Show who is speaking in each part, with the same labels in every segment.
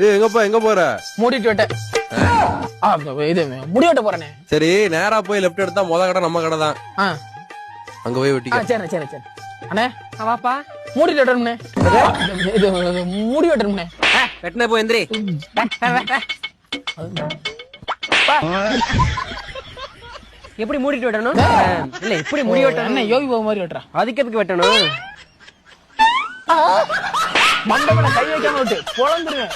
Speaker 1: ஏய் எங்க போற?
Speaker 2: மூடிட்டு விட்டேன். இது முடி வெட்ட போறேனே.
Speaker 1: சரி நேரா போய் லெஃப்ட் எடுத்தா கடை நம்ம கடை தான். அங்க போய் வெட்டிக்க.
Speaker 2: சரி சரி சரி அண்ணே.
Speaker 3: வாப்பா.
Speaker 2: மூடிட்டு வெட்டணும்னே. இது முடி வெட்டணும்னே.
Speaker 3: வெட்டின போ எந்திரி. எப்படி மூடிட்டு வெட்டணும்? இல்ல எப்படி முடி வெட்டணும்?
Speaker 2: என்ன யோகி பாபு மாதிரி வெட்டுறா?
Speaker 3: அதுக்கு எதுக்கு வெட்டணும்?
Speaker 2: மண்டபல கை வைக்காம விட்டு பொழந்துருவேன்.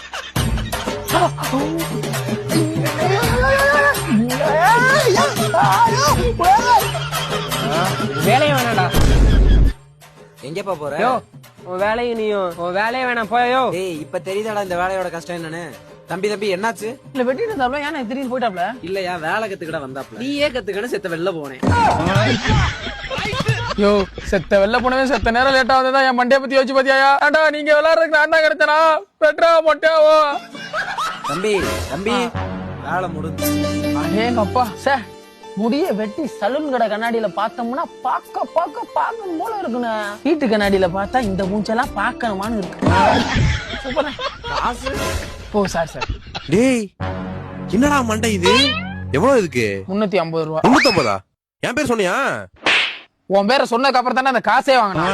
Speaker 3: வேலையை வேணாடா.
Speaker 4: எங்கப்பா போற?
Speaker 3: உன் வேலையும் நீயும் உன் வேலையை வேணாம் போயோ.
Speaker 4: ஏய் இப்ப தெரியுதாடா இந்த வேலையோட கஷ்டம் என்னன்னு. தம்பி என்னாச்சு?
Speaker 2: இல்ல வெட்டிட்டு இருந்தாப்ல, ஏன்னா திடீர்னு போயிட்டாப்ல.
Speaker 4: இல்லையா வேலை கத்துக்கிட வந்தாப்ல. நீயே கத்துக்கணும் செத்த வெளில போனேன்.
Speaker 2: யோ செத்த வெளில போனவே செத்த நேரம் லேட்டா வந்ததா என் மண்டைய பத்தி யோசிச்சு பாத்தியா? ஏண்டா நீங்க விளையாடுறதுக்கு நான் தான் கிடைச்சனா? பெட்ரா மொட்டையாவோ.
Speaker 4: தம்பி வேலை முடிஞ்சு.
Speaker 2: அடேங்க அப்பா சார், முடிய வெட்டி சலூன் கடை கண்ணாடியில பார்த்தோம்னா பார்க்கணும் போல இருக்குண்ணே. வீட்டு கண்ணாடியில பார்த்தா இந்த மூஞ்செல்லாம் பார்க்கணுமான்னு இருக்கு. சூப்பர். ஓ சார்.
Speaker 1: டேய் என்னடா மண்டை இது? எவ்வளவு இதுக்கு?
Speaker 2: 350 ரூபா.
Speaker 1: 350? என் பேர் சொன்னியா?
Speaker 2: உன் பேரை சொன்னதுக்கு அப்புறம் தானே அந்த காசே வாங்கினா.